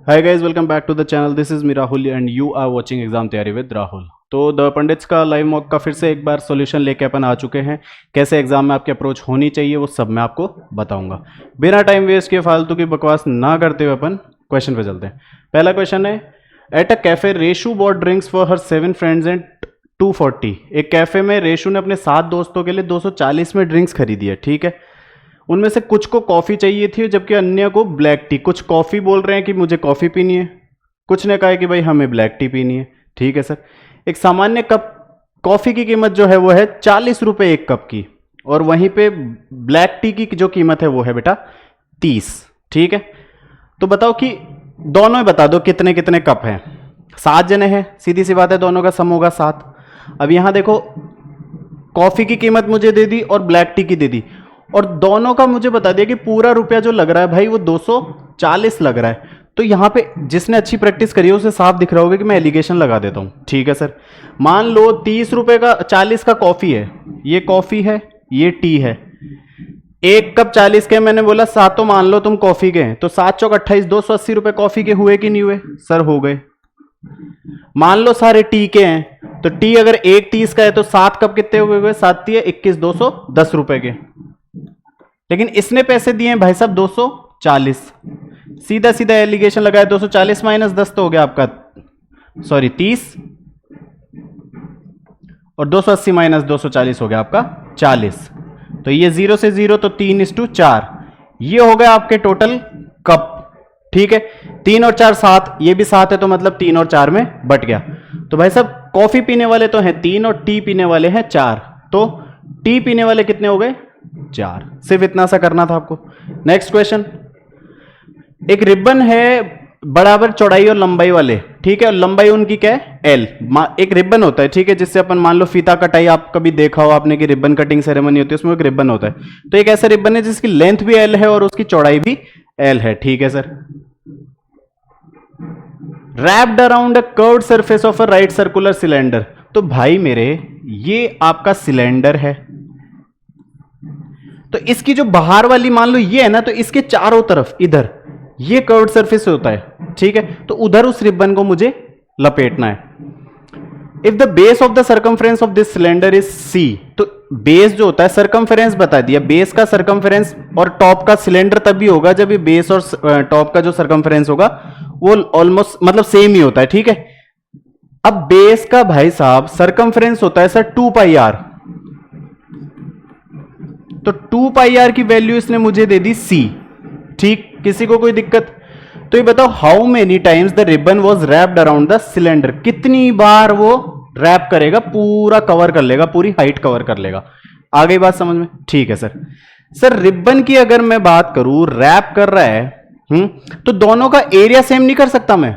Hi guys, welcome back to the channel. This is me Rahul and you are watching exam तैयारी with Rahul. तो the Pandits का live mock का फिर से एक बार सॉल्यूशन लेके अपन आ चुके हैं। कैसे एग्जाम में आपकी अप्रोच होनी चाहिए वो सब मैं आपको बताऊंगा। बिना टाइम वेस्ट किए फालतू की बकवास ना करते हुए अपन क्वेश्चन पे चलते हैं। पहला क्वेश्चन है, at a cafe Reshu bought drinks for her 7 friends and 240। एक कैफे में रेशु ने अपने 7 दोस्तों के लिए 240 में ड्रिंक्स खरीदी है, ठीक है। उनमें से कुछ को कॉफी चाहिए थी जबकि अन्य को ब्लैक टी। कुछ कॉफी बोल रहे हैं कि मुझे कॉफी पीनी है, कुछ ने कहा है कि भाई हमें ब्लैक टी पीनी है, ठीक है सर। एक सामान्य कप कॉफी की कीमत जो है वो है 40 रुपए एक कप की, और वहीं पे ब्लैक टी की जो कीमत है वो है बेटा 30, ठीक है। तो बताओ कि दोनों ही बता दो कितने कितने कप हैं। 7 जने हैं, सीधी सी बात है, दोनों का सम होगा 7। अब यहां देखो, कॉफी की कीमत मुझे दे दी और ब्लैक टी की दे दी, और दोनों का मुझे बता दिया कि पूरा रुपया जो लग रहा है भाई वो 240 लग रहा है। तो यहां पे जिसने अच्छी प्रैक्टिस करी है उसे साफ दिख रहा होगा कि मैं एलिगेशन लगा देता हूं, ठीक है सर। मान लो 30 रुपए का 40 का कॉफी है, ये कॉफी है, ये टी है। एक कप 40 के, मैंने बोला 7 तो मान लो तुम कॉफी के हैं, तो 7 चौक 28, 280 रुपए कॉफी के हुए कि नहीं हुए सर? हो गए। मान लो सारे टी के हैं, तो टी अगर एक 30 का है तो 7 कप कितने हुए? 7 × 21, 210 रुपए के। लेकिन इसने पैसे दिए हैं भाई साहब 240। सीधा सीधा एलिगेशन लगाया, 240 माइनस 10 तो हो गया आपका, सॉरी 30, और 280 माइनस 240 हो गया आपका 40। तो ये 0 से 0 तो 3:4, ये हो गया आपके टोटल कप, ठीक है। 3 और 4 7, ये भी 7 है, तो मतलब 3 और 4 में बट गया। तो भाई साहब कॉफी पीने वाले तो हैं 3 और टी पीने वाले हैं 4, तो टी पीने वाले कितने हो गए? 4। सिर्फ इतना सा करना था आपको। नेक्स्ट क्वेश्चन, एक रिबन है बराबर चौड़ाई और लंबाई वाले, ठीक है, और लंबाई उनकी क्या है? L। एक रिबन होता है, ठीक है, जिससे अपन मान लो फीता कटाई आप कभी देखा हो आपने कि रिबन कटिंग सेरेमनी होती है, उसमें एक रिबन होता है। तो एक ऐसा रिबन है जिसकी लेंथ भी L है और उसकी चौड़ाई भी L है, ठीक है sir. Wrapped around a curved surface of a right circular cylinder. तो भाई मेरे, ये आपका सिलेंडर है, तो इसकी जो बाहर वाली मान लो ये है ना, तो इसके चारों तरफ इधर ये कर्व्ड सरफेस होता है, ठीक है। तो उधर उस रिबन को मुझे लपेटना है। If the base of the circumference of this cylinder is C, तो बेस जो होता है, सर्कमफ्रेंस बता दिया, बेस का सर्कमफ्रेंस और टॉप का सिलेंडर तभी होगा जब ये बेस और टॉप का जो सर्कमफ्रेंस होगा वो ऑलमोस्ट मतलब सेम ही होता है, ठीक है। अब बेस का भाई साहब सर्कमफ्रेंस होता है सर 2πr, तो 2πr की वैल्यू इसने मुझे दे दी C, ठीक। किसी को कोई दिक्कत? तो ये बताओ, how many times the ribbon was wrapped around the cylinder. कितनी बार वो रैप करेगा, पूरा कवर कर लेगा, पूरी हाइट कवर कर लेगा। आ गई बात समझ में? ठीक है सर। सर रिबन की अगर मैं बात करूं, रैप कर रहा है, तो दोनों का एरिया सेम नहीं कर सकता मैं?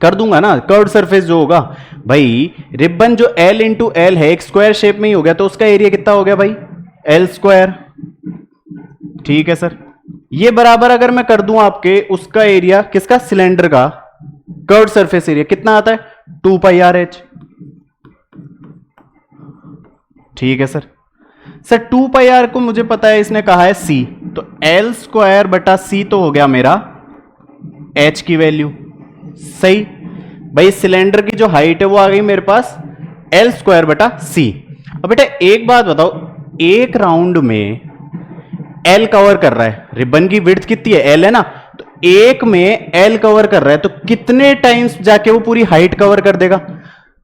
कर दूंगा ना। कर्व्ड सरफेस जो होगा भाई, रिबन जो L × L है, एक स्क्वायर शेप में ही हो गया, तो उसका एरिया कितना हो गया भाई? L², ठीक है सर। ये बराबर अगर मैं कर दूं आपके उसका एरिया, किसका? सिलेंडर का कर्व्ड सरफेस एरिया कितना आता है? 2πrh, ठीक है सर। सर 2πr को मुझे पता है, इसने कहा है C, तो L²/C तो हो गया मेरा h की वैल्यू, सही। भाई सिलेंडर की जो हाइट है वो आ गई मेरे पास L²/C। अब बेटा एक बात बताओ, एक राउंड में L कवर कर रहा है, रिबन की विड्थ कितनी है? L है ना, तो एक में L कवर कर रहा है, तो कितने टाइम्स जाके वो पूरी हाइट कवर कर देगा?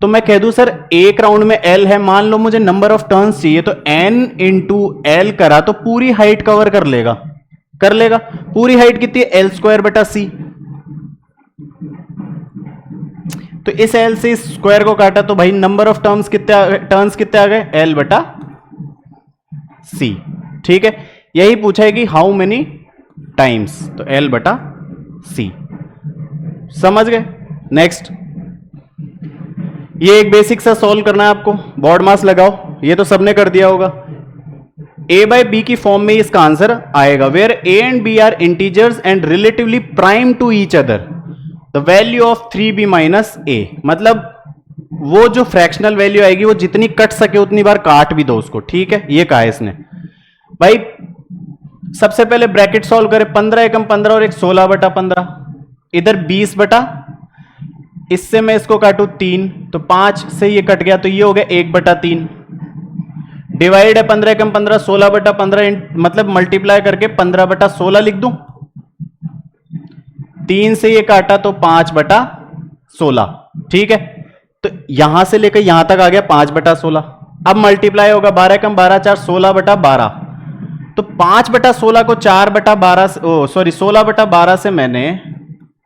तो मैं कह दूं सर एक राउंड में L है, मान लो मुझे नंबर ऑफ टर्न्स चाहिए, तो N × L करा तो पूरी हाइट कवर कर लेगा, कर लेगा। पूरी हाइट कितनी है? L²/C। तो इस L से इस स्क्वायर को काटा तो भाई नंबर ऑफ टर्न्स कितने आ गए? L/C, ठीक है। यही पूछा है कि हाउ मेनी टाइम्स, तो L/C, समझ गए। नेक्स्ट, ये एक बेसिक सा सॉल्व करना है आपको, बोर्ड मास लगाओ, ये तो सबने कर दिया होगा। A/B की फॉर्म में इसका आंसर आएगा, where A and B are integers and relatively prime to each other, the value of 3B - A। मतलब वो जो फ्रैक्शनल वैल्यू आएगी वो जितनी कट सके उतनी बार काट भी दो उसको, ठीक है। ये कहा है इसने। भाई सबसे पहले ब्रैकेट सॉल्व करें, 15 एकम 15 और एक 16 बटा 15, इधर 20 बटा, इससे मैं इसको काटू 3 तो 5 से ये कट गया तो ये हो गया 1 बटा 3, डिवाइड है 15 एकम 15, 16 बटा 15 मतलब मल्टीप्लाई करके 15 बटा 16 लिख दूं, 3 से ये काटा तो 5 बटा 16, ठीक है। तो यहां से लेकर यहां तक आ गया 5 बटा 16, अब मल्टीप्लाई होगा 12 कम 12 4 16 बटा 12, तो 5 बटा 16 को 4 बटा 12 सॉरी 16 बटा 12 से मैंने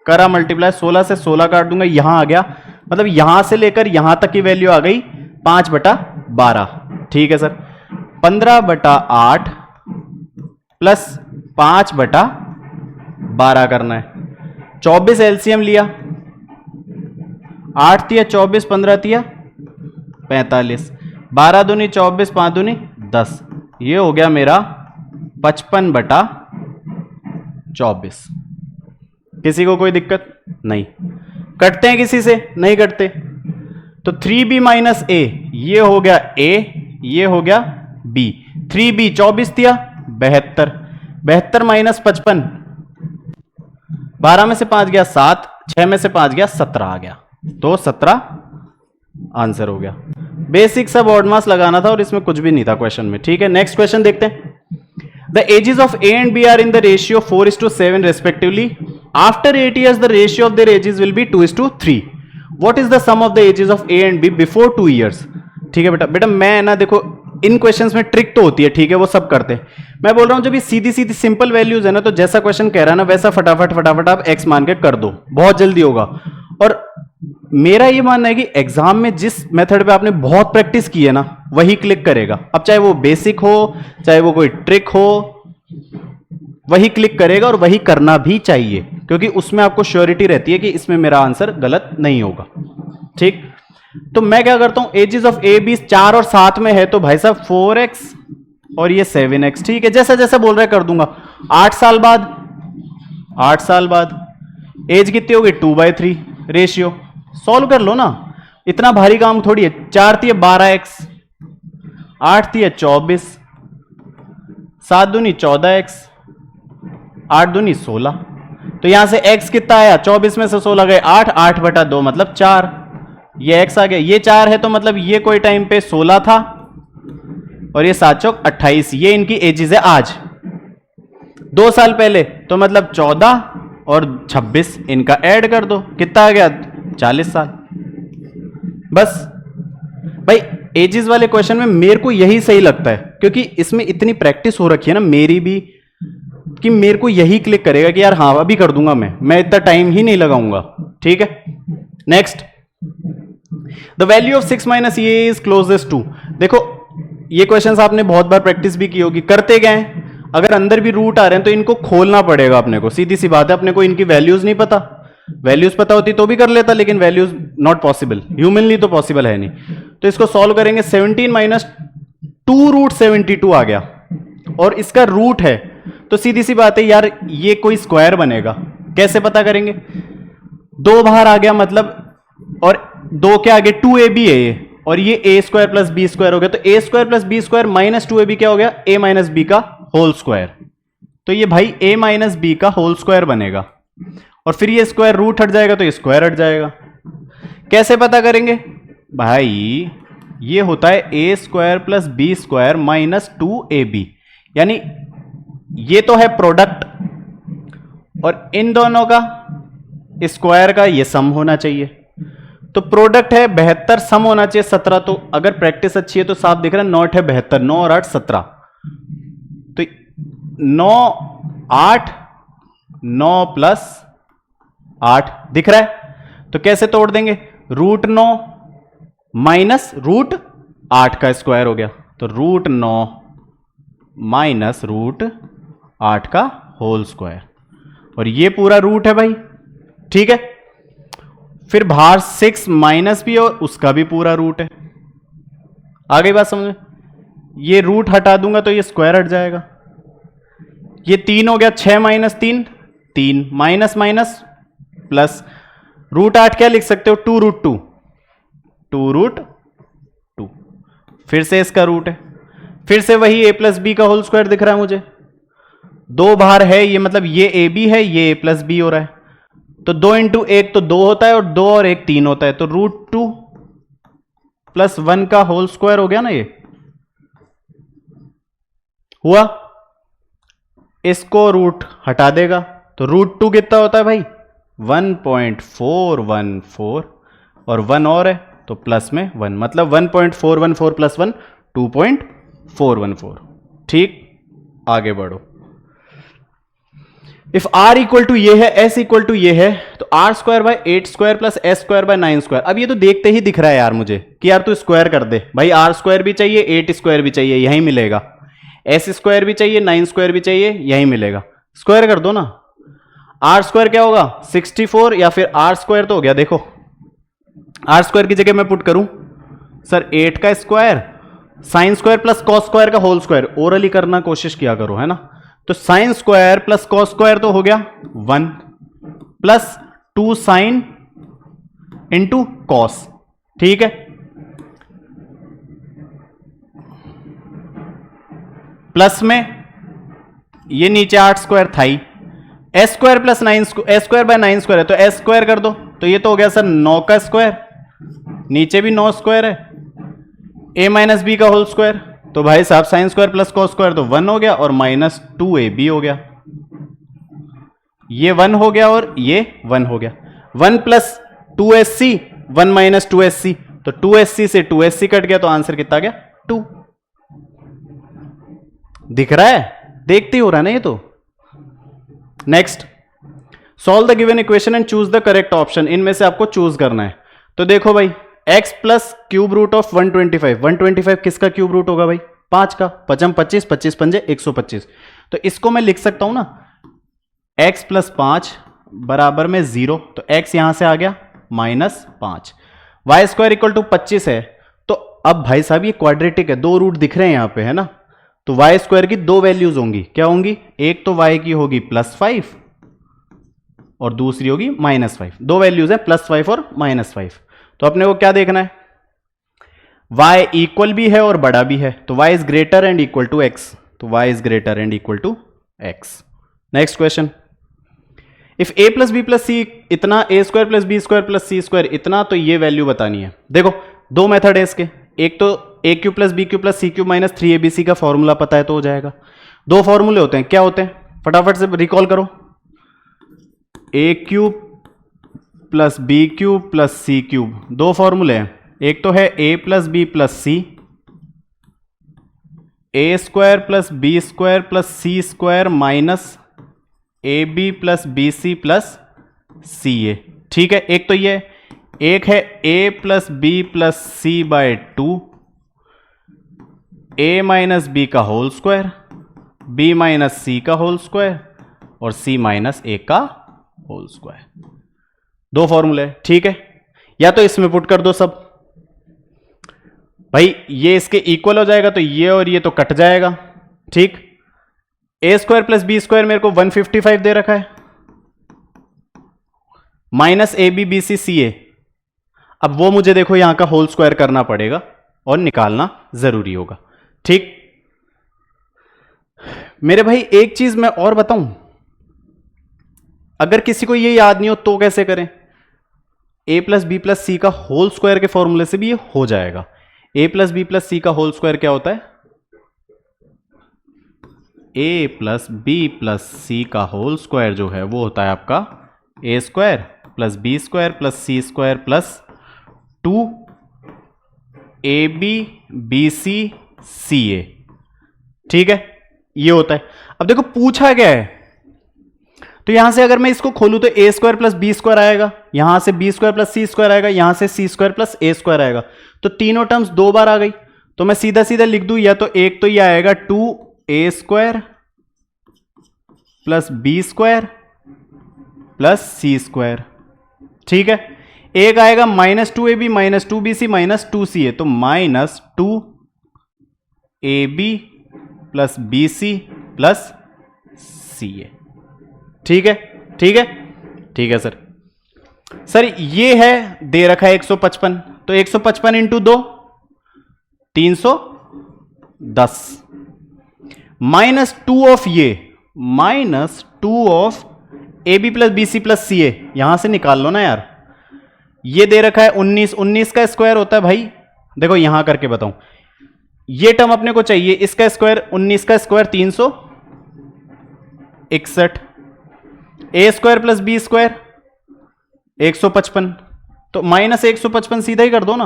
करा मल्टीप्लाई, 16 से 16 काट दूंगा, यहां आ गया, मतलब यहां से लेकर यहां तक की वैल्यू आ गई 5 बटा 12, ठीक है सर। 15 बटा 8 प्लस 5 बटा 12 करना है, 24 एलसीएम लिया, 8 तिया 24, 15 तिया 45, 12 दूनी 24, 5 दूनी 10, ये हो गया मेरा 55 बटा 24। किसी को कोई दिक्कत नहीं? कटते हैं किसी से? नहीं कटते। तो 3b माइनस ए, ये हो गया a, ये हो गया b, 3b 24 तिया 72, 72 माइनस 55, 12 में से 5 गया 7, 6 में से 5 गया 17 आ गया, तो 17 आंसर हो गया। बेसिक सब ऑड मास लगाना था और इसमें कुछ भी नहीं था क्वेश्चन में, ठीक है। नेक्स्ट क्वेश्चन देखते हैं। The ages of A and B are in the ratio 4:7 respectively, after 8 years the ratio of their ages will be 2:3, what is the sum of the ages of A and B before 2 years? ठीक है बेटा मैं ना देखो इन questions में trick तो होती है, ठीक है, वो सब करते हैं। मैं बोल रहा हूं जब ये सीधी सीधी सिंपल वैल्यूज है ना, तो जैसा क्वेश्चन कह रहा है ना वैसा फटाफट आप एक्स मान के कर दो, बहुत जल्दी होगा। और मेरा ये मानना है कि एग्जाम में जिस मेथड पे आपने बहुत प्रैक्टिस की है ना वही क्लिक करेगा, अब चाहे वो बेसिक हो चाहे वो कोई ट्रिक हो, वही क्लिक करेगा और वही करना भी चाहिए, क्योंकि उसमें आपको श्योरिटी रहती है कि इसमें मेरा आंसर गलत नहीं होगा, ठीक। तो मैं क्या करता हूं, एजेस ऑफ ए बी 4 और 7 में है, तो भाई साहब 4x और ये 7x, ठीक है, जैसा जैसा बोल रहा है कर दूंगा। 8 साल बाद एज कितनी होगी 2/3 रेशियो, सॉल्व कर लो ना, इतना भारी काम थोड़ी है। 4 तिया 12x, 8 तिया 24, 7 दूनी 14x, 8 दूनी 16, तो यहां से x कितना आया, 24 में से 16 गए 8, 8 बटा 2 मतलब 4, ये x आ गया, ये 4 है तो मतलब ये कोई टाइम पे 16 था और ये 7 चौक 28, ये इनकी एजेस है आज। 2 साल पहले तो मतलब 14 और 26 इनका ऐड कर दो, कितना आ गया 40 साल। बस भाई एजेस वाले क्वेश्चन में मेरे को यही सही लगता है, क्योंकि इसमें इतनी प्रैक्टिस हो रखी है ना मेरी भी, कि मेरे को यही क्लिक करेगा कि यार हाँ अभी कर दूंगा, मैं इतना टाइम ही नहीं लगाऊंगा, ठीक है। Next, the value of 6 minus A is closest to, देखो ये क्वेश्चंस आपने बहुत बार प्रैक्टिस भी की होगी, करते गए, अगर अंदर भी रूट आ रहे हैं तो इनको खोलना पड़ेगा अपने को, सीधी सी बात है, अपने को इनकी वैल्यूज नहीं पता, वैल्यूज पता होती तो भी कर लेता, लेकिन वैल्यूज नॉट पॉसिबल, ह्यूमनली तो पॉसिबल है नहीं। तो इसको सॉल्व करेंगे, 17 माइनस 2√72 आ गया और इसका रूट है, तो सीधी सी बात है यार ये कोई स्क्वायर बनेगा, कैसे पता करेंगे, 2 बाहर आ गया मतलब, और 2 के आगे 2ab है ये, और ये a square plus B square हो गया, तो a square plus B square minus 2ab क्या हो गया, a माइनस बी का होल स्क्वायर, तो ये भाई a माइनस बी का होल स्क्वायर बनेगा, और फिर ये स्क्वायर रूट हट जाएगा तो ये स्क्वायर हट जाएगा। कैसे पता करेंगे भाई, ये होता है a square plus B square minus 2ab, यानी ये तो है प्रोडक्ट और इन दोनों का स्क्वायर का ये सम होना चाहिए, तो प्रोडक्ट है 72, सम होना चाहिए 17, तो अगर प्रैक्टिस अच्छी है तो साफ दिख रहा है, नॉट है 72, 9 और 8 17, तो 9 8 9 प्लस 8 दिख रहा है, तो कैसे तोड़ देंगे, √9 माइनस √8 का स्क्वायर हो गया, तो √9 माइनस √8 का होल स्क्वायर, और ये पूरा रूट है भाई, ठीक है। फिर बाहर 6 माइनस भी और उसका भी पूरा रूट है, आ गई बात समझ में, ये रूट हटा दूंगा तो ये स्क्वायर हट जाएगा, ये 3 हो गया, 6 माइनस 3 3, माइनस माइनस प्लस, √8 क्या लिख सकते हो, 2√2, 2√2, फिर से इसका रूट है, फिर से वही a प्लस बी का होल स्क्वायर दिख रहा है मुझे, दो बाहर है, ये मतलब ये ए बी है, ये ए प्लस बी हो रहा है, तो 2 इंटू 1 तो 2 होता है, और 2 और 1 3 होता है, तो √2 प्लस 1 का होल स्क्वायर हो गया ना, ये हुआ। इसको रूट हटा देगा तो √2 कितना होता है भाई, 1.414, और 1 और है तो प्लस में 1, मतलब 1.414 प्लस 1 2.414। ठीक, आगे बढ़ो। इफ r इक्वल टू ये है, s इक्वल टू ये है, तो r square by 8 square plus s square by 9 square. अब ये तो देखते ही दिख रहा है यार मुझे कि यार तू स्क्वायर कर दे भाई, r स्क्वायर भी चाहिए, 8 स्क्वायर भी चाहिए, यही मिलेगा, s स्क्वायर भी चाहिए, 9 स्क्वायर भी चाहिए, यही मिलेगा, स्क्वायर कर दो ना। r स्क्वायर क्या होगा 64, या फिर r स्क्वायर तो हो गया, देखो r स्क्वायर की जगह मैं पुट करूं सर 8 का square sine square plus cos square का होल स्क्वायर, ओरली करना कोशिश किया करो, है ना। तो sine square plus cos square तो हो गया 1 प्लस 2 साइन इंटू कॉस, ठीक है। प्लस में ये नीचे 8 स्क्वायर था ही, S square plus 9 S square by 9 square है, तो एस स्क्वायर कर दो, तो ये तो हो गया सर 9 का स्क्वायर, नीचे भी 9 स्क्वायर है, a माइनस बी का होल स्क्वायर, तो भाई साहब sign square plus cos square तो 1 हो गया, और माइनस 2ab हो गया, ये 1 हो गया और ये 1 हो गया, 1 प्लस 2sc 1 माइनस 2sc, तो 2sc से 2sc कट गया, तो आंसर कितना गया 2। दिख रहा है, देखते ही हो रहा है ना ये तो। Next, solve the given equation and choose the correct option, इनमें से आपको चूज करना है। तो देखो भाई x plus cube root of 125, 125 किसका क्यूब रूट होगा भाई 5 का, 5 25, 25 पंजे 125, तो इसको मैं लिख सकता हूं ना x प्लस 5 बराबर में 0, तो x यहां से आ गया -5, वाई स्क्वायर इक्वल टू 25 है, तो अब भाई साहब ये क्वाड्रेटिक है, दो रूट दिख रहे हैं यहां पे, है ना, तो वाई स्क्वायर की दो वैल्यूज होंगी, क्या होंगी, एक तो y की होगी +5 और दूसरी होगी -5, दो वैल्यूज है +5 और -5, तो अपने को क्या देखना है, y इक्वल भी है और बड़ा भी है, तो y is greater and equal to x, तो y is greater and equal to x। Next question, if a plus B plus C इतना, a square plus B square plus C square इतना, तो ये वैल्यू बतानी है। देखो दो method है इसके, एक तो a cube plus B cube plus C cube minus 3abc का फॉर्मूला पता है तो हो जाएगा, दो फॉर्मूले होते हैं, क्या होते हैं फटाफट से रिकॉल करो, a cube plus B cube plus C cube, दो फॉर्मूले हैं, एक तो है a plus B plus C, a square plus B square plus C square minus A B plus B C plus C A, ठीक है। एक तो ये, एक है a plus B plus C by 2, a minus B का whole square, b minus C का whole square और c माइनस ए का होल स्क्वायर, दो फॉर्मूले, ठीक है। या तो इसमें पुट कर दो सब, भाई ये इसके इक्वल हो जाएगा, तो ये और ये तो कट जाएगा, ठीक। a square plus B square मेरे को 155 दे रखा है, minus A B B C C A, अब वो मुझे देखो यहां का होल स्क्वायर करना पड़ेगा और निकालना जरूरी होगा, ठीक। मेरे भाई एक चीज मैं और बताऊं, अगर किसी को ये याद नहीं हो तो कैसे करें, a प्लस बी प्लस सी का होल स्क्वायर के फॉर्मूले से भी ये हो जाएगा। a प्लस बी प्लस सी का होल स्क्वायर क्या होता है, a प्लस बी प्लस सी का होल स्क्वायर जो है वो होता है आपका a square plus B square plus C square plus 2 ab bc ca, ठीक है, ये होता है। अब देखो पूछा क्या है, तो यहां से अगर मैं इसको खोलूं तो a square plus B square आएगा, यहां से b square plus C square आएगा, यहां से c square plus a square आएगा, तो तीनों टर्म्स दो बार आ गई, तो मैं सीधा सीधा लिख दूं, या तो एक तो ये आएगा 2a square plus B square plus C square, ठीक है। एक आएगा -2ab minus 2bc minus 2ca, तो -2ab plus bc plus ca, ठीक है, ठीक है, ठीक है सर। सर ये है दे रखा है 155, तो 155 इंटू 2 310, -2 ऑफ ये -2 of AB plus BC plus CA, यहां से निकाल लो ना यार। ये दे रखा है 19, 19 का स्क्वायर होता है भाई, देखो यहां करके बताऊं, ये टर्म अपने को चाहिए, इसका स्क्वायर 19 का square 361, A square plus B square 155, तो -155 सीधा ही कर दो ना,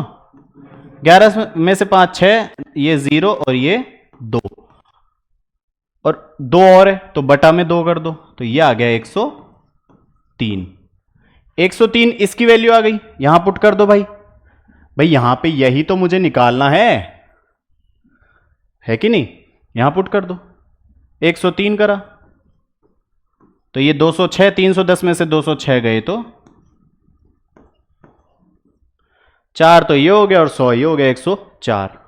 11 में से 5 6, ये 0 और ये 2, और 2 और है तो बटा में 2 कर दो, तो ये आ गया 103। 103 इसकी वैल्यू आ गई, यहां पुट कर दो भाई। भाई यहां पे यही तो मुझे निकालना है कि नहीं, यहां पुट कर दो। 103 करा तो ये 206, 310 में से 206 गए तो 4, तो ये हो गया, और 100 ये हो गया, 104।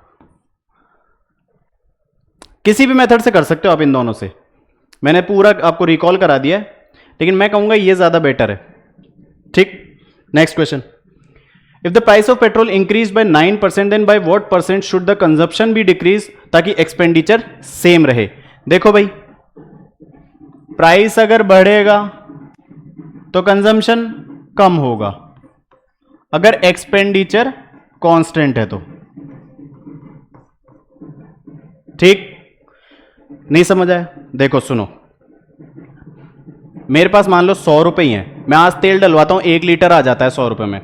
किसी भी मेथड से कर सकते हो आप इन दोनों से, मैंने पूरा आपको रिकॉल करा दिया है, लेकिन मैं कहूंगा ये ज्यादा बेटर है। ठीक, next question. If the price of petrol increase by 9%, then by what percent should the consumption be decrease, ताकि एक्सपेंडिचर सेम रहे। देखो भाई, प्राइस अगर बढ़ेगा तो कंजम्पशन कम होगा, अगर एक्सपेंडिचर कांस्टेंट है तो। ठीक, नहीं समझ आया? देखो सुनो, मेरे पास मान लो 100 रुपए ही हैं, मैं आज तेल डलवाता हूं, 1 लीटर आ जाता है 100 रुपए में।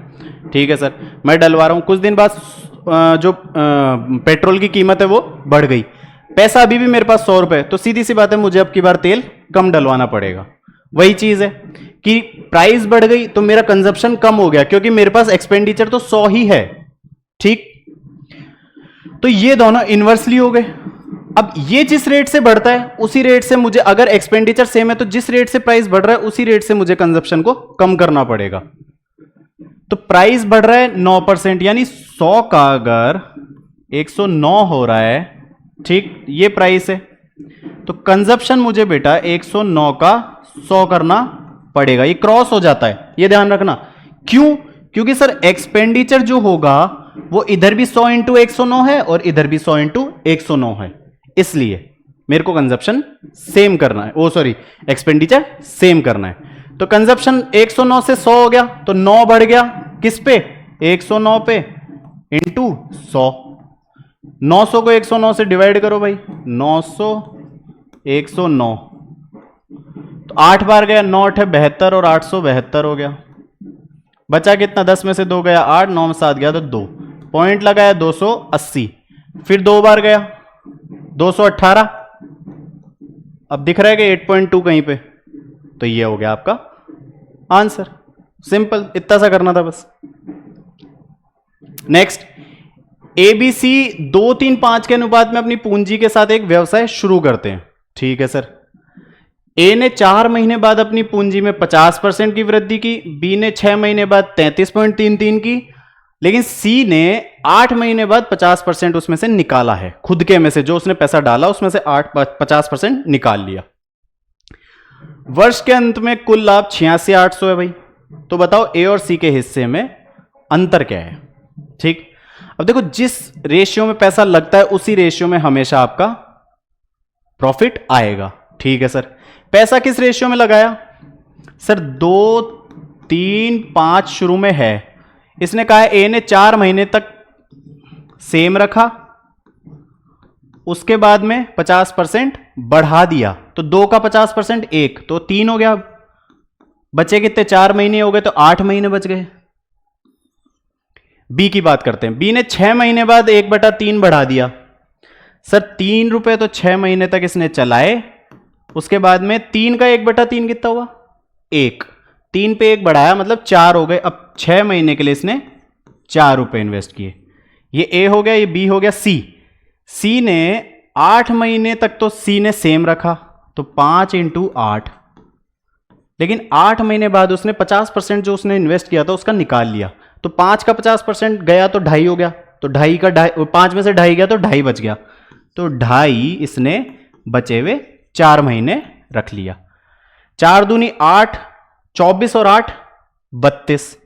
ठीक है सर, मैं डलवा रहा हूं, कुछ दिन बाद जो पेट्रोल की कीमत है वो बढ़ गई, पैसा अभी भी मेरे पास 100 रुपए, तो सीधी सी बात है मुझे अब की बार तेल कम डलवाना पड़ेगा। वही चीज है कि प्राइस बढ़ गई तो मेरा कंजप्शन कम हो गया, क्योंकि मेरे पास एक्सपेंडिचर तो 100 ही है। ठीक, तो ये दोनों इनवर्सली हो गए। अब ये जिस रेट से बढ़ता है उसी रेट से मुझे, अगर एक्सपेंडिचर सेम है तो जिस रेट से प्राइस बढ़ रहा है उसी रेट से मुझे कंजप्शन को कम करना पड़ेगा। तो प्राइस बढ़ रहा है 9%, यानी 100 का अगर 109 हो रहा है, ठीक, ये प्राइस है, तो कंजप्शन मुझे बेटा 109 का 100 करना पड़ेगा। ये क्रॉस हो जाता है, ये ध्यान रखना। क्यों? क्योंकि सर एक्सपेंडिचर जो होगा वो इधर भी 100 इंटू 109 है और इधर भी 100 इंटू 109 है, इसलिए मेरे को कंजप्शन सेम करना है, ओ सॉरी एक्सपेंडिचर सेम करना है। तो कंजप्शन 109 से 100 हो गया, तो 9 बढ़ गया किस पे, 109 पे, इंटू 100। 900 को 109 से डिवाइड करो भाई, 900 109, तो 8 बार गया, 9 8 72 और 872 हो गया। बचा कितना, 10 में से 2 गया 8, 9 में 7 गया तो 2 पॉइंट लगाया 280, फिर 2 बार गया 218, अब दिख रहा है कि 8.2 कहीं पे, तो ये हो गया आपका आंसर। सिंपल, इतना सा करना था बस। नेक्स्ट, ABC 2 3 5 के अनुपात में अपनी पूंजी के साथ एक व्यवसाय शुरू करते हैं। ठीक है सर, A ने 4 महीने बाद अपनी पूंजी में 50% की वृद्धि की, B ने 6 महीने बाद 33.33 की, लेकिन C ने 8 महीने बाद 50% उसमें से निकाला है, खुद के में से जो उसने पैसा डाला उसमें से 50% निकाल लिया। वर्ष के अंत में कुल लाभ 86,800 है भाई, तो बताओ A और C के हिस्से में अंतर क्या है। ठीक, अब देखो जिस रेशियो में पैसा लगता है उसी रेशियो में हमेशा आपका प्रॉफिट आएगा। ठीक है सर, पैसा किस रेशियो में लगाया सर, 2 3 5 शुरू में है, इसने कहा है A ने 4 महीने तक सेम रखा, उसके बाद में 50% बढ़ा दिया, तो 2 का 50% 1, तो 3 हो गया। बचे कितने, 4 महीने हो गए, तो 8 महीने बच गए। B की बात करते हैं, B ने 6 महीने बाद 1/3 बढ़ा दिया। सर 3 रुपए तो 6 महीने तक इसने चलाए, उसके बाद में 3 का 1/3 कितना हुआ, 1, 3 पे 1 बढ़ाया मतलब 4 हो गए। अब 6 महीने के लिए इसने 4 रुपए इन्वेस्ट किए। ये A हो गया, ये B हो गया। C ने 8 महीने तक तो C ने सेम रखा, तो 5 इंटू 8, लेकिन 8 महीने बाद उसने 50% जो उसने इन्वेस्ट किया था उसका निकाल लिया, तो 5 का 50% गया तो 2.5 हो गया, तो 2.5 का 2.5, 5 में से 2.5 गया तो 2.5 बच गया, तो 2.5 इसने बचे हुए 4 महीने रख लिया। 4 दूनी 8, 24 और 8 32,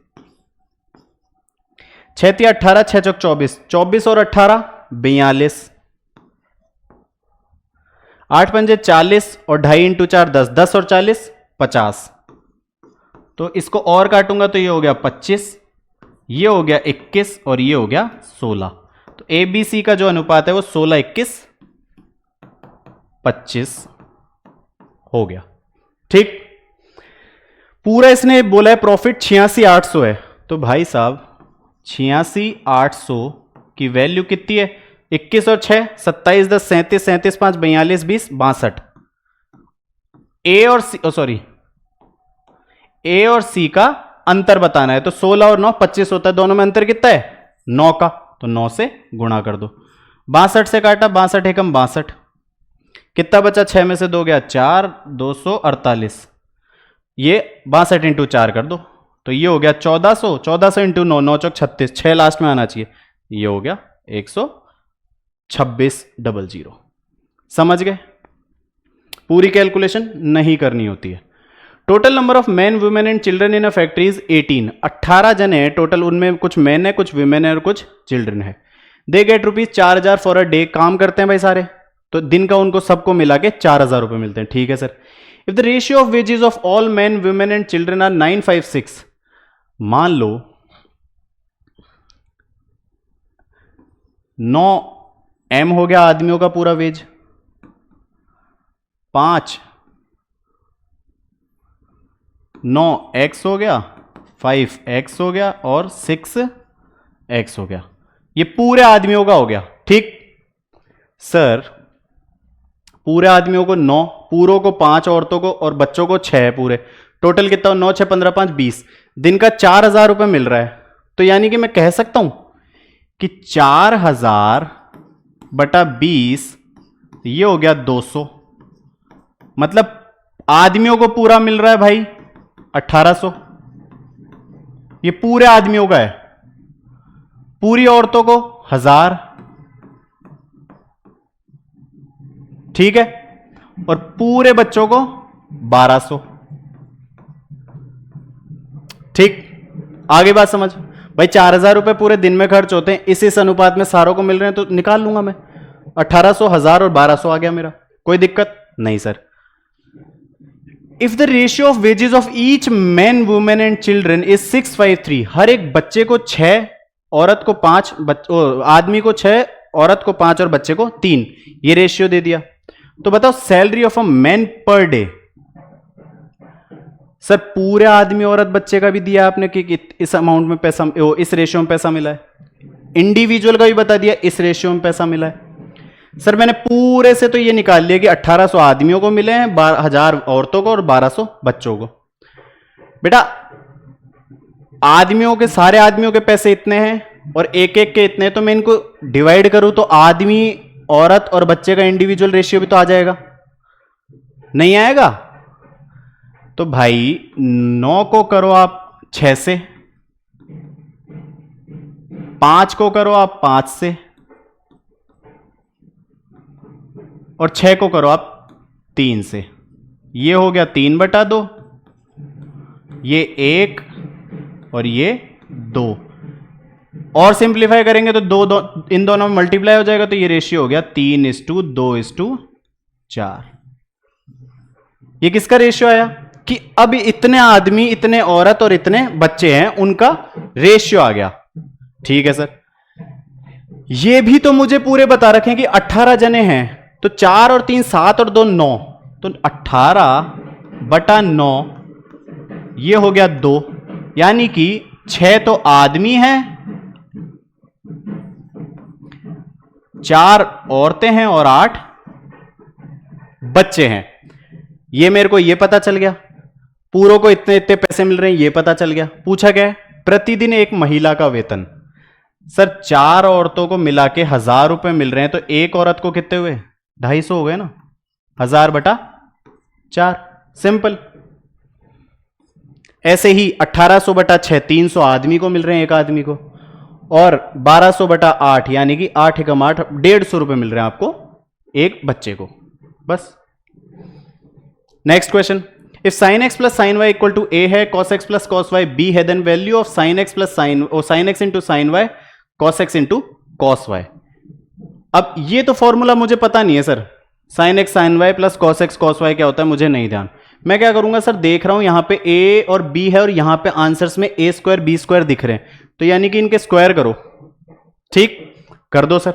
6 3 18, 6 चौक 24, 24 और 18 42। 8 पंजे 40 और 2.5 इंटू 4 10, 10 और 40 50। तो इसको और काटूंगा तो ये हो गया 25, ये हो गया 21 और ये हो गया 16। तो ए बी सी का जो अनुपात है वो 16 21 25 हो गया। ठीक, पूरा इसने बोला है प्रॉफिट 86,800 है। तो भाई साहब 86,800 की वैल्यू कितनी है? 21 और 6 27 10 37 37 5 42 20 62। ए और सी, सॉरी, ए और सी का अंतर बताना है। तो 16 और 9 25 होता है, दोनों में अंतर कितना है? 9 का। तो 9 से गुणा कर दो। 62 से काटा, 62 एकम 62, कितना बचा? 6 में से 2 गया 4, 248। ये 62 इंटू 4 कर दो तो ये हो गया 1400, 1400 इंटू 9, 9 चौक 36, 6 लास्ट में आना चाहिए, ये हो गया 126,000। समझ गए? पूरी कैलकुलेशन नहीं करनी होती है। Total number of man women and children in a factory is 18। 18 जने हैं टोटल, उनमें कुछ मैन है, कुछ वुमेन है और कुछ चिल्ड्रन है। They get rupees 4,000 for a day. काम करते हैं भाई सारे, तो दिन का उनको सबको मिला के 4,000 रुपए मिलते हैं। ठीक है sir. If the ratio of wages of all man women and children are 956, मान लो 9 M हो गया आदमियों का पूरा वेज, 5 9x हो गया, 5x हो गया और 6x हो गया। ये पूरे आदमियों का हो गया। ठीक सर, पूरे आदमियों को 9, पूरों को 5, औरतों को और बच्चों को 6 पूरे, टोटल कितना? 9 6 15 5 20। दिन का 4,000 रुपए मिल रहा है। तो यानी कि मैं कह सकता हूं कि 4,000 बटा 20, ये हो गया 200। मतलब आदमियों को पूरा मिल रहा है भाई 1,800, ये पूरे आदमियों का है। पूरी औरतों को 1,000, ठीक है, और पूरे बच्चों को 1,200। ठीक, आगे बात समझ भाई। 4,000 रुपए पूरे दिन में खर्च होते हैं, इस अनुपात में सारों को मिल रहे हैं, तो निकाल लूंगा मैं। 1,800, 1,000 और 1,200 आ गया मेरा। कोई दिक्कत नहीं sir. If the ratio of wages of each man women and children is 653, हर एक बच्चे को 6, औरत को 5, आदमी को 6, औरत को 5 और बच्चे को 3, ये रेशियो दे दिया। तो बताओ salary of a man per day. Sir पूरे आदमी औरत बच्चे का भी दिया आपने कि इस अमाउंट में पैसा, इस रेशियो में पैसा मिला है। इंडिविजुअल का भी बता दिया, इस रेशियो में पैसा मिला है। सर मैंने पूरे से तो ये निकाल लिया कि 1,800 आदमियों को मिले हैं, 1,000 औरतों को और 1,200 बच्चों को। बेटा आदमियों के, सारे आदमियों के पैसे इतने हैं और एक एक के इतने, तो मैं इनको डिवाइड करूं तो आदमी, औरत और बच्चे का इंडिविजुअल रेशियो भी तो आ जाएगा, नहीं आएगा? तो भाई 9 को करो आप 6 से, 5 को करो आप 5 से, और 6 को करो आप 3 से। ये हो गया 3/2, ये 1 और ये 2। और सिंप्लीफाई करेंगे तो इन दोनों में मल्टीप्लाई हो जाएगा, तो ये रेशियो हो गया 3:2:4। ये किसका रेशियो आया? कि अब इतने आदमी, इतने औरत और इतने बच्चे हैं, उनका रेशियो आ गया। ठीक है सर। ये भी तो मुझे पूरे बता रखे हैं कि 18 जने हैं, तो 4 और 3 7 और 2 9, तो 18/9, ये हो गया 2, यानी कि 6 तो आदमी हैं, 4 औरतें हैं और 8 बच्चे हैं। ये मेरे को ये पता चल गया। पूरों को इतने इतने पैसे मिल रहे हैं, ये पता चल गया। पूछा क्या है? प्रतिदिन एक महिला का वेतन। सर 4 औरतों को मिला के 1,000 रुपए मिल रहे हैं, तो एक औरत को कितने हुए? 250 हो गए ना। 1,000/4, सिंपल। ऐसे ही 1,800/6 300 आदमी को मिल रहे हैं, एक आदमी को, और 1,200/8 यानी कि 8 एकम 8 150 रुपए मिल रहे हैं आपको एक बच्चे को। बस। Next question. If sin x plus sin y equal to a है, cos x plus cos y b है, then value of sin x plus sin x into sin y cos x into cos y। अब ये तो formula मुझे पता नहीं है sir, sine X sine Y plus cos X cos Y क्या होता है मुझे नहीं ध्यान। मैं क्या करूंगा सर, देख रहा हूं यहां पे ए और बी है और यहां पे आंसर्स में ए स्क्वायर बी स्क्वायर दिख रहे हैं, तो यानी कि इनके स्क्वायर करो। ठीक, कर दो सर।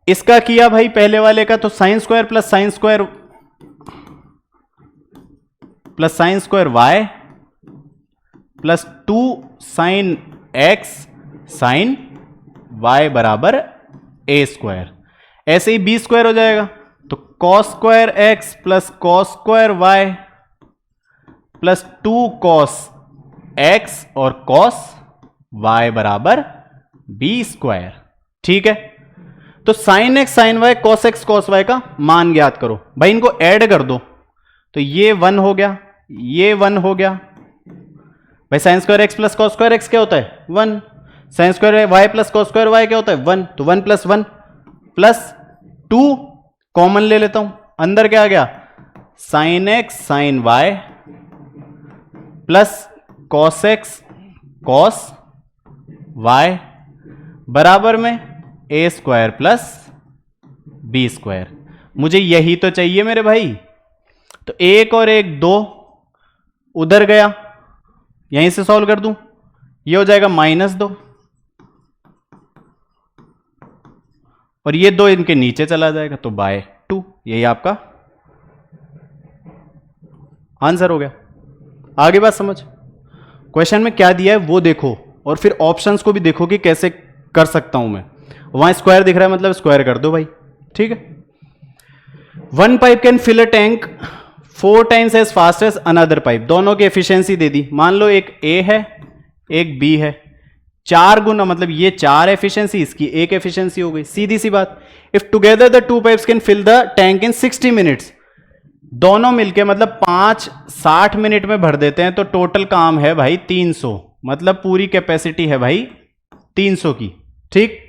इसका किया भाई पहले वाले का, तो sine square plus sine square Y plus 2 sine X sine Y बराबर ए स्क्वायर। ऐसे ही बी स्क्वायर हो जाएगा, तो cos square X plus cos square Y plus 2 cos X और कॉस वाई बराबर बी स्क्वायर। ठीक है, तो sine X sine Y cos X cos Y का मान ज्ञात करो। भाई इनको ऐड कर दो, तो ये 1 हो गया, ये 1 हो गया। भाई sine square X plus cos square X क्या होता है 1, sine square Y plus cos square Y क्या होता है 1, तो 1 प्लस 1 प्लस 2 कॉमन ले लेता हूं, अंदर क्या आ गया sine X sine Y plus cos X cos Y बराबर में A square plus B square. मुझे यही तो चाहिए मेरे भाई। तो 1 और 1 2 उधर गया, यहीं से सॉल्व कर दूं, ये हो जाएगा -2 और ये 2 इनके नीचे चला जाएगा, तो बाय 2। यही आपका आंसर हो गया। आगे बात समझ, क्वेश्चन में क्या दिया है वो देखो और फिर ऑप्शंस को भी देखो कि कैसे कर सकता हूं मैं। वहां स्क्वायर दिख रहा है मतलब स्क्वायर कर दो भाई। ठीक है, 1 pipe can fill a tank 4 times as fast as another pipe. दोनों की एफिशिएंसी दे दी, मान लो एक ए है एक बी है, 4 गुना मतलब ये 4 एफिशिएंसी, इसकी 1 एफिशिएंसी हो गई, सीधी सी बात। If together the 2 pipes can fill the tank in 60 minutes, दोनों मिलके मतलब 60 मिनट में भर देते हैं, तो टोटल काम है भाई 300, मतलब पूरी कैपेसिटी है भाई 300 की। ठीक,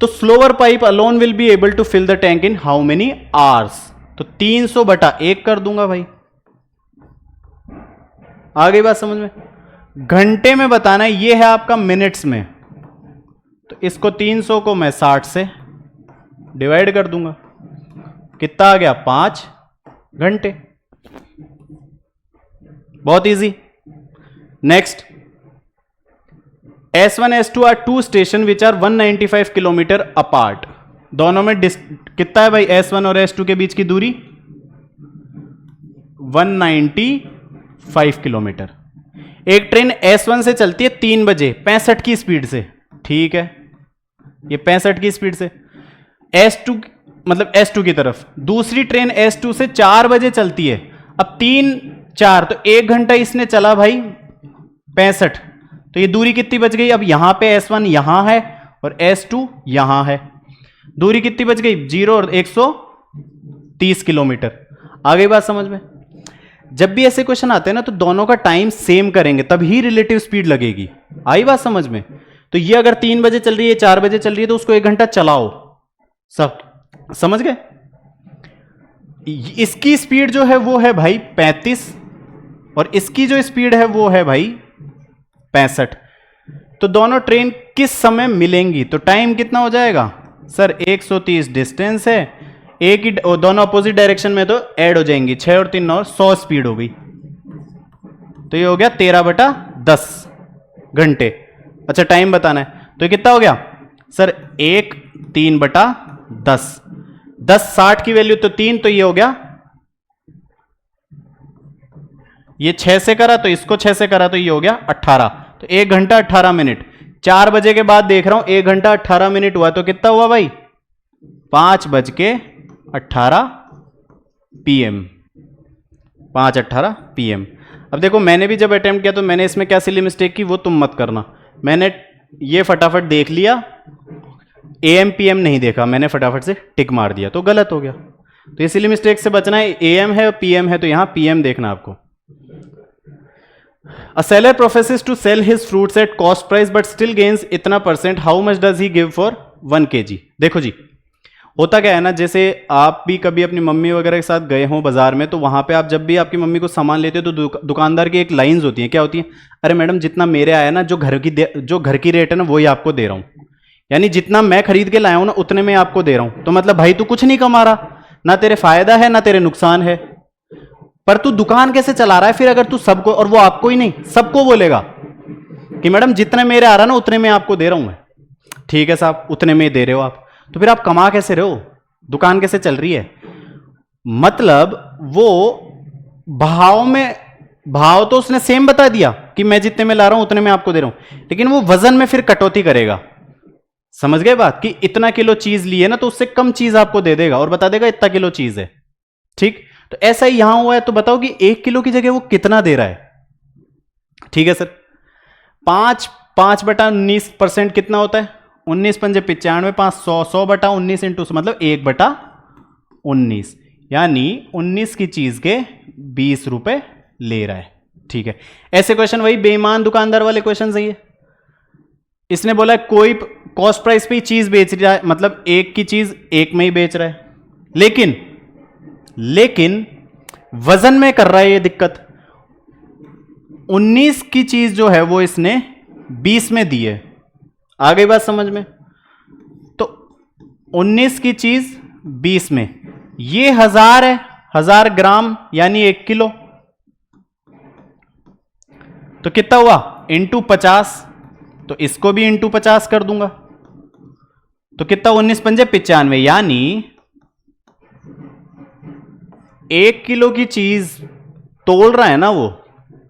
तो slower pipe alone will be able to fill the tank in how many hours, तो 300 बटा 1 कर दूंगा भाई। आ गई बात समझ में? घंटे में बताना है, ये है आपका मिनट्स में, तो इसको 300 को मैं 60 से डिवाइड कर दूंगा, कितना आ गया 5 घंटे। बहुत easy. Next, S1 S2 are 2 station which are 195 kilometre apart. दोनों में कितना है भाई S1 और S2 के बीच की दूरी 195 किलोमीटर। एक ट्रेन S1 से चलती है 3 बजे 65 की स्पीड से, ठीक है, ये 65 की स्पीड से S2 मतलब S2 की तरफ। दूसरी ट्रेन S2 से 4 बजे चलती है, अब 3 4 तो 1 घंटा इसने चला भाई 65, तो ये दूरी कितनी बच गई? अब यहां पे S1 यहां है और S2 यहां है, दूरी कितनी बच गई 0 और 130 किलोमीटर। आ गई बात समझ में? जब भी ऐसे क्वेश्चन आते हैं ना तो दोनों का टाइम सेम करेंगे तभी रिलेटिव स्पीड लगेगी। आई बात समझ में? तो ये अगर 3 बजे चल रही है 4 बजे चल रही है तो उसको 1 घंटा चलाओ, सब समझ गए? इसकी स्पीड जो है वो है भाई 35 और इसकी जो स्पीड है वो है भाई 65, तो दोनों ट्रेन किस समय मिलेंगी? तो टाइम कितना हो जाएगा सर? 130 डिस्टेंस है, एक ही दोनों अपोजिट डायरेक्शन में तो ऐड हो जाएंगी, 6 और 3 और 100 स्पीड हो गई, तो ये हो गया 13/10 घंटे। अच्छा टाइम बताना है तो ये कितना हो गया सर? 1 3/10, 10 60 की वैल्यू तो 3, तो ये हो गया, ये 6 से करा तो इसको 6 से करा तो ये हो गया 18, तो 1 घंटा 18 मिनट। 4 बजे के बाद देख रहा हूं 1 घंटा 18 मिनट हुआ, तो कितना हुआ भाई? 5:18 PM, 5:18 PM। अब देखो मैंने भी जब अटेम्प्ट किया तो मैंने इसमें क्या सिली मिस्टेक की वो तुम मत करना। मैंने ये फटाफट देख लिया, AM PM नहीं देखा, मैंने फटाफट से टिक मार दिया तो गलत हो गया। तो इसीलिए मिस्टेक से बचना है, AM है और PM है तो यहां PM देखना आपको। A seller professes to sell his fruits at cost price but still gains इतना %, how much does he give for 1 kg? देखो जी, होता क्या है ना, जैसे आप भी कभी अपनी मम्मी वगैरह के साथ गए हों बाजार में, तो वहां पे आप जब भी आपकी मम्मी को सामान लेते हो तो दुकानदार की एक लाइंस होती हैं, क्या होती हैं? अरे मैडम जितना मेरे आया ना, जो घर की रेट है ना वही आपको दे रहा हूं, यानी जितना मैं खरीद के लाया हूं ना उतने में आपको दे रहा हूं, तो मतलब भाई तू कुछ नहीं कमा रहा, ना तेरे फायदा है ना तेरे नुकसान है। पर तू दुकान कैसे चला रहा है फिर, अगर तू सबको, और वो आपको ही नहीं सबको बोलेगा कि मैडम जितने मेरे आ रहा ना उतने में आपको दे रहा हूं मैं। ठीक है साहब, उतने में दे रहे हो आप, तो फिर आप कमा कैसे रहे हो, दुकान कैसे चल रही है? मतलब वो भाव में, भाव तो उसने सेम बता दिया कि मैं जितने में ला रहा हूं उतने में आपको दे रहा हूं, लेकिन वो वजन में फिर कटौती करेगा। समझ गए बात, कि इतना किलो चीज ली है ना तो उससे कम चीज आपको दे देगा और बता देगा इतना किलो चीज है। ठीक, तो ऐसा ही यहां हुआ है, तो बताओ कि 1 किलो की जगह वो कितना दे रहा है। ठीक है सर, 5/19% कितना होता है? 19 पंजे 95, 500, 100/19 इंटू मतलब 1/19, यानी 19 की चीज के 20 रुपए ले रहा है। ठीक है, ऐसे क्वेश्चन वही बेईमान दुकानदार वाले क्वेश्चन सही है। इसने बोला कोई कॉस्ट प्राइस पे चीज बेच रहा है, मतलब एक की चीज एक में ही बेच रहा है, लेकिन वजन में कर रहा है ये दिक्कत। 19 की चीज जो है वो इसने 20 में दी है। आ गई बात समझ में? तो 19 की चीज 20 में, ये 1000 है, 1000 ग्राम यानी 1 किलो, तो कितना हुआ? इंटू 50, तो इसको भी इंटू 50 कर दूंगा, तो कितना? 19 पंजे 95, यानी 1 किलो की चीज तोल रहा है ना वो,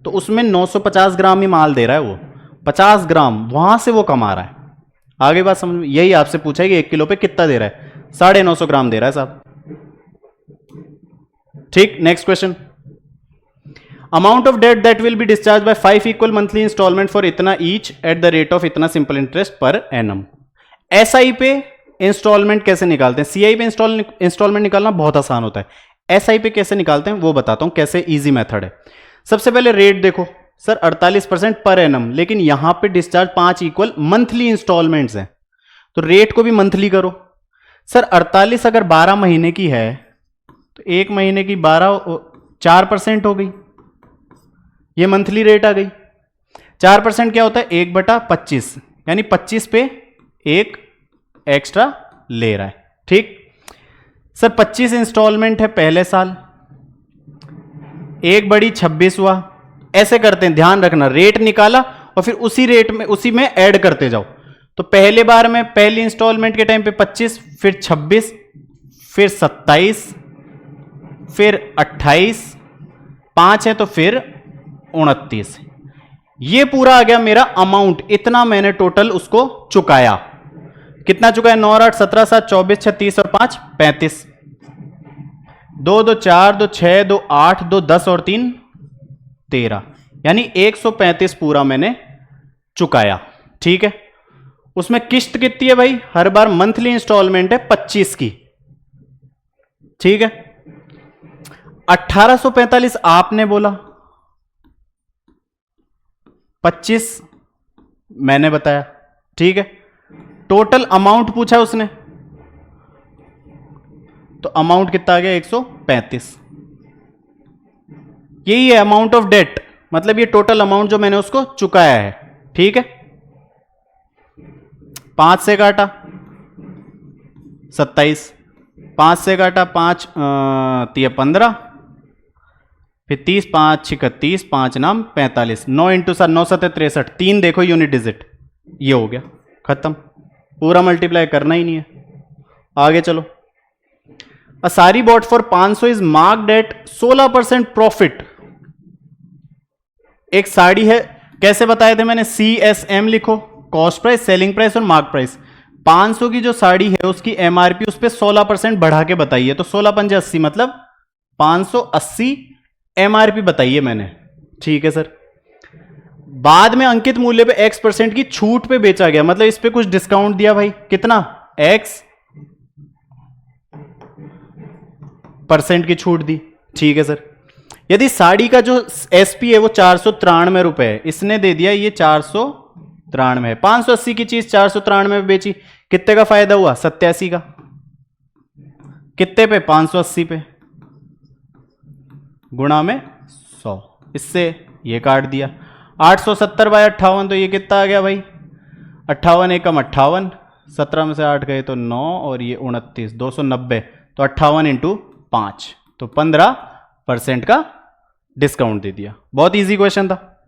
तो उसमें 950 ग्राम ही माल दे रहा है वो, 50 ग्राम वहां से वो कमा रहा है। आगे बात समझ में? यही आपसे पूछा है कि 1 किलो पे कितना दे रहा है, 950 ग्राम दे रहा है साहब। ठीक, next question. Amount of debt that will be discharge by 5 equal monthly installment for इतना each at the rate of इतना simple interest per annum. SI पे इंस्टॉलमेंट कैसे निकालते हैं? सीआई पे इंस्टॉलमेंट निकालना बहुत आसान होता है, एसआई पे कैसे निकालते हैं वो बताता हूं, कैसे इजी मेथड है। सबसे पहले रेट देखो सर, 48% पर एनम, लेकिन यहां पे डिस्चार्ज 5 इक्वल मंथली इंस्टॉलमेंट्स हैं, तो रेट को भी मंथली करो। सर 48 अगर 12 महीने की है तो 1 महीने की 4% हो गई, ये मंथली रेट आ गई। 4% क्या होता है? 1/25, यानी 25 पे 1 एक्स्ट्रा ले रहा है। ठीक सर, 25 इंस्टॉलमेंट है पहले साल, 1/26 हुआ। ऐसे करते हैं, ध्यान रखना, रेट निकाला और फिर उसी रेट में, उसी में ऐड करते जाओ। तो पहले बार में पहली इंस्टॉलमेंट के टाइम पे 25, फिर 26, फिर 27, फिर 28, 5 है तो फिर 29। ये पूरा आ गया मेरा अमाउंट, इतना मैंने टोटल उसको चुकाया। कितना चुकाया? 9 8 17 7 24 36 और 5 35, 2 2 4 2 6 2 8 2 10 और 3 13, यानी 135 पूरा मैंने चुकाया। ठीक है, उसमें किस्त कितनी है भाई? हर बार मंथली इंस्टॉलमेंट है 25 की। ठीक है, 1845 आपने बोला, 25 मैंने बताया। ठीक है, टोटल अमाउंट पूछा उसने, तो अमाउंट कितना आ गया? 135। यही है अमाउंट ऑफ डेट, मतलब ये टोटल अमाउंट जो मैंने उसको चुकाया है। ठीक है, 5 से काटा 27, 5 से काटा 5 15, फिर 30, 5 6 30, 5 नाम 45, 9 इंटू 7 9 7 63, 3 देखो यूनिट डिजिट, ये हो गया खत्म, पूरा मल्टीप्लाई करना ही नहीं है। आगे चलो, a sari bought for 500 is marked at 16% profit. एक साड़ी है, कैसे बताए थे मैंने? CSM लिखो, कॉस्ट प्राइस, सेलिंग प्राइस और मार्क प्राइस। 500 की जो साड़ी है उसकी MRP उस पर 16% बढ़ा के बताइए, तो 16 पंजे 80, मतलब 580 MRP बताइए मैंने। ठीक है सर, बाद में अंकित मूल्य पे X% की छूट पे बेचा गया, मतलब इस पे कुछ डिस्काउंट दिया भाई, कितना? X% की छूट दी। ठीक है सर, यदि साड़ी का जो SP है वो 493 रुपए है, इसने दे दिया ये 493 है, 580 की चीज 493 में बेची, कितने का फायदा हुआ? 87 का। कितने पे? 580 पे, गुणा में 100, इससे ये काट दिया। 870/58, तो ये कितना आ गया भाई? 58 एकम 58, 17 में से 8 गए तो 9 और ये 29, 290, तो 58 इंटू 5, तो 15% का डिस्काउंट दे दिया। बहुत इजी क्वेश्चन था,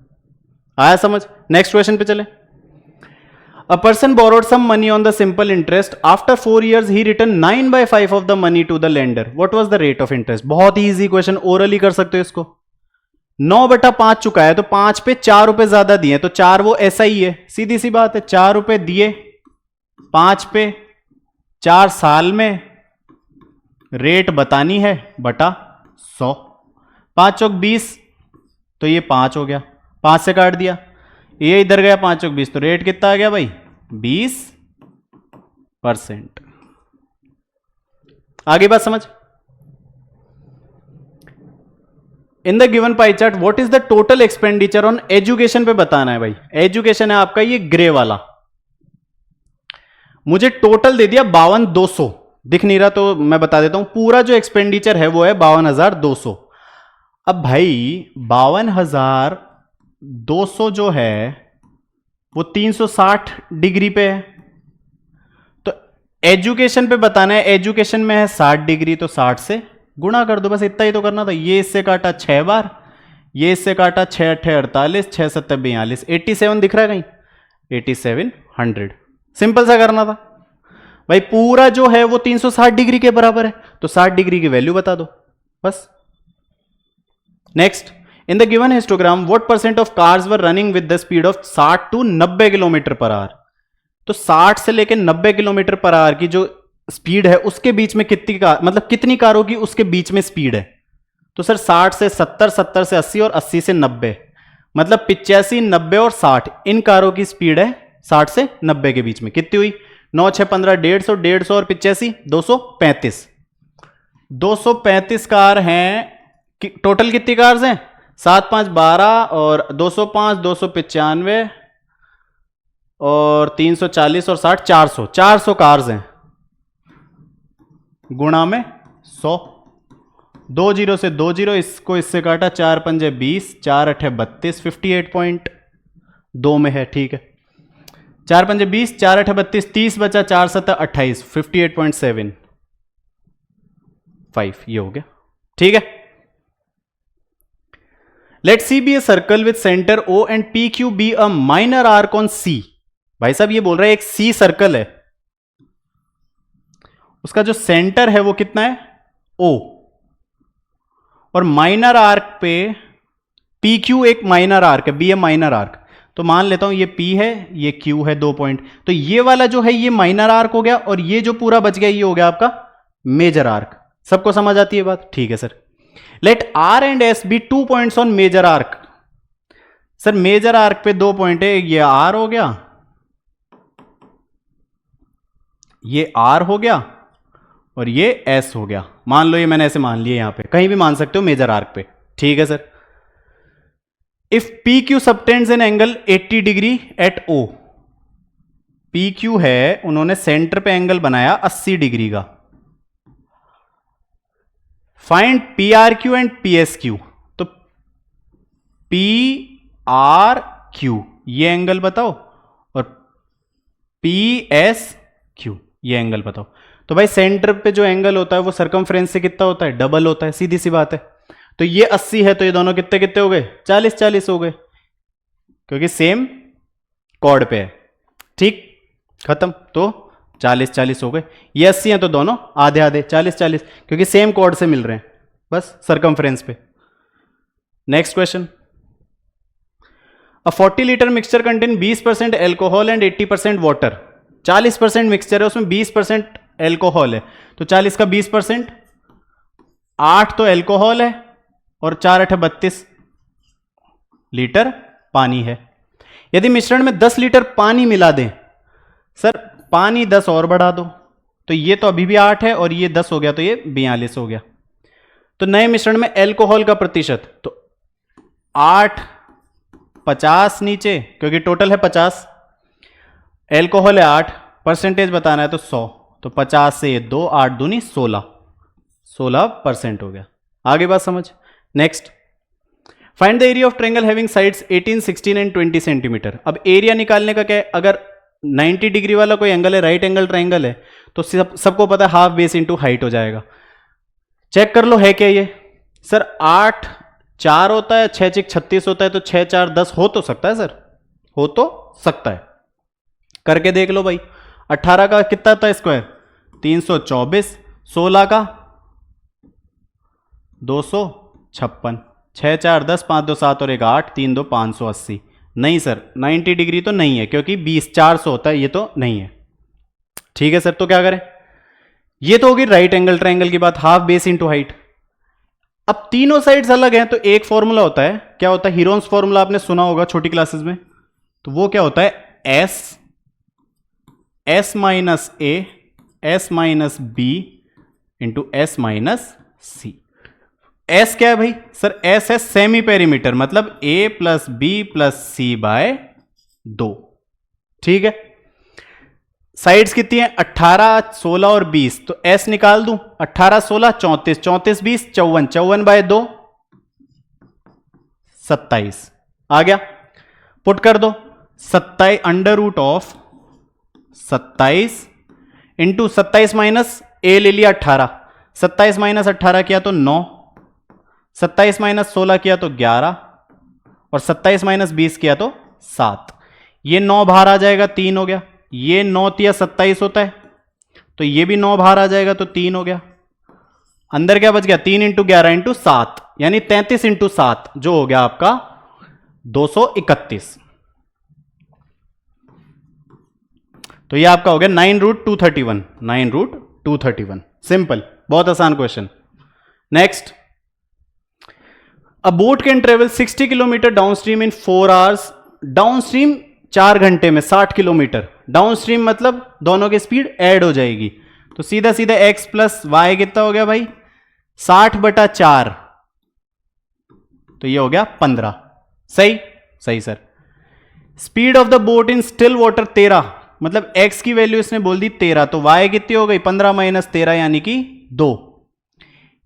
आया समझ। नेक्स्ट क्वेश्चन पे चले। A person borrowed some money on the simple interest. After 4 years, he returned 9/5 of the money to the lender. What was the rate of interest? बहुत ही इजी क्वेश्चन, ओरली कर सकते हो इसको। 9/5 चुका है तो 5 पे 4 रुपए ज्यादा दिए, तो 4 वो ऐसा ही है, सीधी सी बात है। 4 रुपए दिए 5 पे, 4 साल में, रेट बतानी है बटा 100, 5 चौक 20, तो ये 5 हो गया, 5 से काट दिया, ये इधर गया 5 चौक 20, तो रेट कितना आ गया भाई 20%। आगे बात समझ। In the given pie chart what is the total expenditure on education पे बताना है भाई। एजुकेशन है आपका ये ग्रे वाला, मुझे टोटल दे दिया 52,200, दिख नहीं रहा तो मैं बता देता हूं, पूरा जो एक्सपेंडिचर है वो है 52,200। अब भाई 52,200 जो है वो 360 डिग्री पे है, तो एजुकेशन पे बताना है, एजुकेशन में है 60 डिग्री, तो 60 से गुणा कर दो, बस इतना ही तो करना था। ये इससे काटा 6 बार, ये इससे काटा 6 8 48, 6 7 42, 87 दिख रहा है कहीं, 8700, सिंपल सा करना था भाई। पूरा जो है वो 360 डिग्री के बराबर है, तो 60 डिग्री की वैल्यू बता दो बस। Next, in the given histogram what percent of cars were running with the speed of 60 to 90 kilometre per hour. तो 60 से लेकर 90 किलोमीटर पर आवर की जो स्पीड है उसके बीच में कितनी कार, मतलब कितनी कारों की उसके बीच में स्पीड है। तो सर 60 से 70, 70 से 80 और 80 से 90, मतलब 85, 90 और 60 इन कारों की स्पीड है 60 से 90 के बीच में। कितनी हुई, 9 6 15, 150, 150 और 85, 235, 235 कार हैं। टोटल कितनी कार्स हैं, 7 5 12 और 205, 295 और 340 और 60, 400, 400 कार्स हैं, गुणा में 100, 2 0 से 2 0, इसको इससे काटा, 4 पंजे 20, 4 8 32, 58.2 में है, ठीक है। 4 पंजे 20, 4 8 32, 30 बचा, 4 7 28, 58.75 ये हो गया, ठीक है। Let C be a circle with centre O and P Q be a minor arc on C. भाई साहब ये बोल रहा है एक सी सर्कल है, उसका जो सेंटर है वो कितना है ओ, और माइनर आर्क पे पी क्यू एक माइनर आर्क है, बी ए माइनर आर्क। तो मान लेता हूं ये पी है, ये क्यू है, 2 पॉइंट, तो ये वाला जो है ये माइनर आर्क हो गया, और ये जो पूरा बच गया ये हो गया आपका मेजर आर्क। सबको समझ आती है बात, ठीक है sir. Let R and S be 2 points on major arc. Sir major arc पे 2 पॉइंट है, ये आर हो गया, ये आर हो गया, और ये एस हो गया। मान लो ये मैंने ऐसे मान लिया, यहां पे कहीं भी मान सकते हो मेजर आर्क पे, ठीक है sir. If P Q subtends an angle 80 degree at O, P Q है, उन्होंने सेंटर पे एंगल बनाया 80 डिग्री का। Find P R Q and P S Q. तो पी आर क्यू ये एंगल बताओ, और पी एस क्यू ये एंगल बताओ। तो भाई सेंटर पे जो एंगल होता है वो सरकमफ्रेंस से कितना होता है, डबल होता है, सीधी सी बात है। तो ये 80 है, तो ये दोनों कितने कितने हो गए, 40 40 हो गए, क्योंकि सेम कॉर्ड पे है, ठीक, खत्म। तो 40 40 हो गए, ये 80 है तो दोनों आधे आधे 40 40, क्योंकि सेम कॉर्ड से मिल रहे हैं, बस सरकमफ्रेंस पे। Next question, a 40 litre mixture contain 20% alcohol and 80% water. 40% mixture है, उसमें 20% एल्कोहल है, तो 40 का 20%, 8 तो एल्कोहल है और 4 8 32 लीटर पानी है। यदि मिश्रण में 10 लीटर पानी मिला दें, सर पानी 10 और बढ़ा दो, तो ये तो अभी भी 8 है और ये 10 हो गया, तो ये 42 हो गया। तो नए मिश्रण में एल्कोहल का प्रतिशत, तो 8 50 नीचे, क्योंकि टोटल है 50, एल्कोहल है 8, परसेंटेज बताना है तो 100, तो 50 से ये 2, 8 दूनी 16, 16% हो गया। आगे बात समझ। Next, find the area of triangle having sides 18 16 and 20 centimetre. अब एरिया निकालने का क्या है, अगर 90 डिग्री वाला कोई एंगल है, राइट एंगल ट्राइंगल है, तो सबको पता है हाफ बेस इंटू हाइट हो जाएगा। चेक कर लो है क्या ये। सर 8 4 होता है, 6 6 36 होता है, तो 6 4 10 हो तो सकता है सर, हो तो सकता है। करके देख लो भाई। 18 का कितना था स्क्वायर 324, 16 का 256, 6 4 10, 5 2 7 और 1 8, 3 2 580। नहीं सर 90 डिग्री तो नहीं है, क्योंकि 20 400 होता है, ये तो नहीं है। ठीक है सर, तो क्या करें, ये तो होगी राइट एंगल ट्राइंगल की बात, हाफ बेस इंटू हाइट। अब तीनों साइड्स अलग हैं, तो एक फॉर्मूला होता है, क्या होता है, हीरोन्स फॉर्मूला आपने सुना होगा छोटी क्लासेस में। तो वो क्या होता है, S minus A S minus B into S minus C. S क्या है भाई, सर एस है सेमी पेरीमीटर, मतलब A plus B plus C by 2। ठीक है, साइड्स कितनी है 18 16 और 20, तो एस निकाल दूं, 18 16 34, 34 20 54, 54 बाय 2 27 आ गया। पुट कर दो 27 under root of 27 into 27 minus a ले लिया 18, 27 माइनस 18 किया तो 9, 27 माइनस 16 किया तो 11, और 27 माइनस 20 किया तो 7। ये 9 बाहर आ जाएगा, 3 हो गया। ये 9 तिया 27 होता है, तो ये भी 9 बाहर आ जाएगा, तो 3 हो गया। अंदर क्या बच गया, 3 इंटू 11 इंटू 7, यानी 33 इंटू 7, जो हो गया आपका 231। तो ये आपका हो गया 9 रूट 231, 9 रूट 231। सिंपल, बहुत आसान question. Next, a boat can travel 60 kilometre down stream in 4 hours. Down stream 4 घंटे में 60 किलोमीटर, डाउन स्ट्रीम मतलब दोनों की स्पीड ऐड हो जाएगी, तो सीधा सीधा x प्लस वाई कितना हो गया भाई 60/4, तो ये हो गया 15। सही सही sir. Speed of the boat in still water 13, मतलब x की वैल्यू इसने बोल दी 13, तो y कितनी हो गई 15 माइनस 13 यानी कि 2।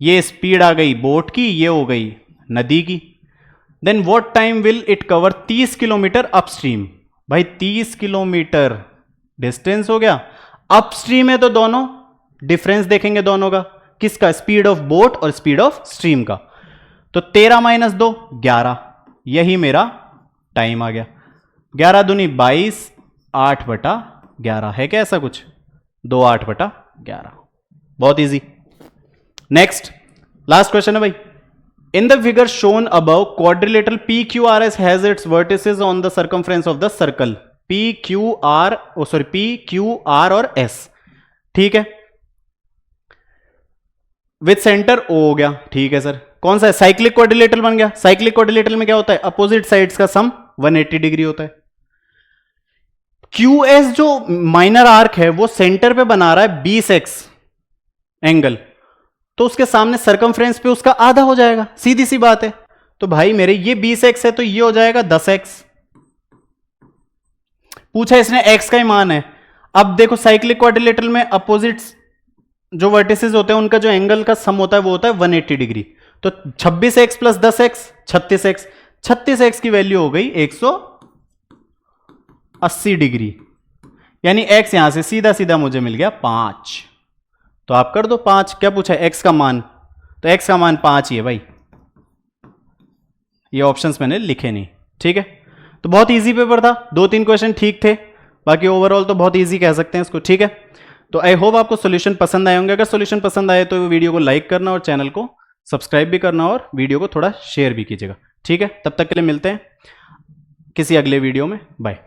ये स्पीड आ गई बोट की, ये हो गई नदी की। Then what time will it cover 30 kilometre upstream. भाई 30 किलोमीटर डिस्टेंस हो गया, अपस्ट्रीम है तो दोनों डिफरेंस देखेंगे दोनों का, किसका, स्पीड ऑफ बोट और स्पीड ऑफ स्ट्रीम का। तो 13 माइनस 2 11, यही मेरा टाइम आ गया। 11 दूनी 22, 8/11 है क्या ऐसा कुछ, 2 8/11। बहुत इजी। नेक्स्ट लास्ट क्वेश्चन है भाई। In the figure shown above, quadrilateral PQRS has its vertices on the circumference of the circle. PQR और S, ठीक है, विथ सेंटर O हो गया। ठीक है सर, कौन सा है, साइक्लिक क्वाड्रिलेटरल बन गया। साइक्लिक क्वाड्रिलेटरल में क्या होता है, अपोजिट साइड्स का सम 180 डिग्री होता है। QS जो माइनर आर्क है वो सेंटर पे बना रहा है 20x एंगल, तो उसके सामने सर्कमफ्रेंस पे उसका आधा हो जाएगा, सीधी सी बात है। तो भाई मेरे ये 20x है, तो ये हो जाएगा 10x। पूछा इसने x का ही मान है। अब देखो साइक्लिक क्वाड्रिलेटरल में अपोजिट्स जो वर्टिसेस होते हैं उनका जो एंगल का सम होता है वो होता है 180 डिग्री। तो 26x plus 10x 36x, 36x की वैल्यू हो गई 180 डिग्री, यानी x यहां से सीधा सीधा मुझे मिल गया 5। तो आप कर दो 5, क्या पूछा है x का मान, तो x का मान 5 ही है भाई, ये ऑप्शंस मैंने लिखे नहीं। ठीक है, तो बहुत इजी पेपर था, 2-3 क्वेश्चन ठीक थे, बाकी ओवरऑल तो बहुत इजी कह सकते हैं इसको। ठीक है, तो आई होप आपको सॉल्यूशन पसंद आए होंगे। अगर सॉल्यूशन पसंद आए तो वीडियो को लाइक करना और चैनल को सब्सक्राइब भी करना और वीडियो को थोड़ा शेयर भी कीजिएगा। ठीक है, तब तक के लिए मिलते हैं किसी अगले वीडियो में, बाय।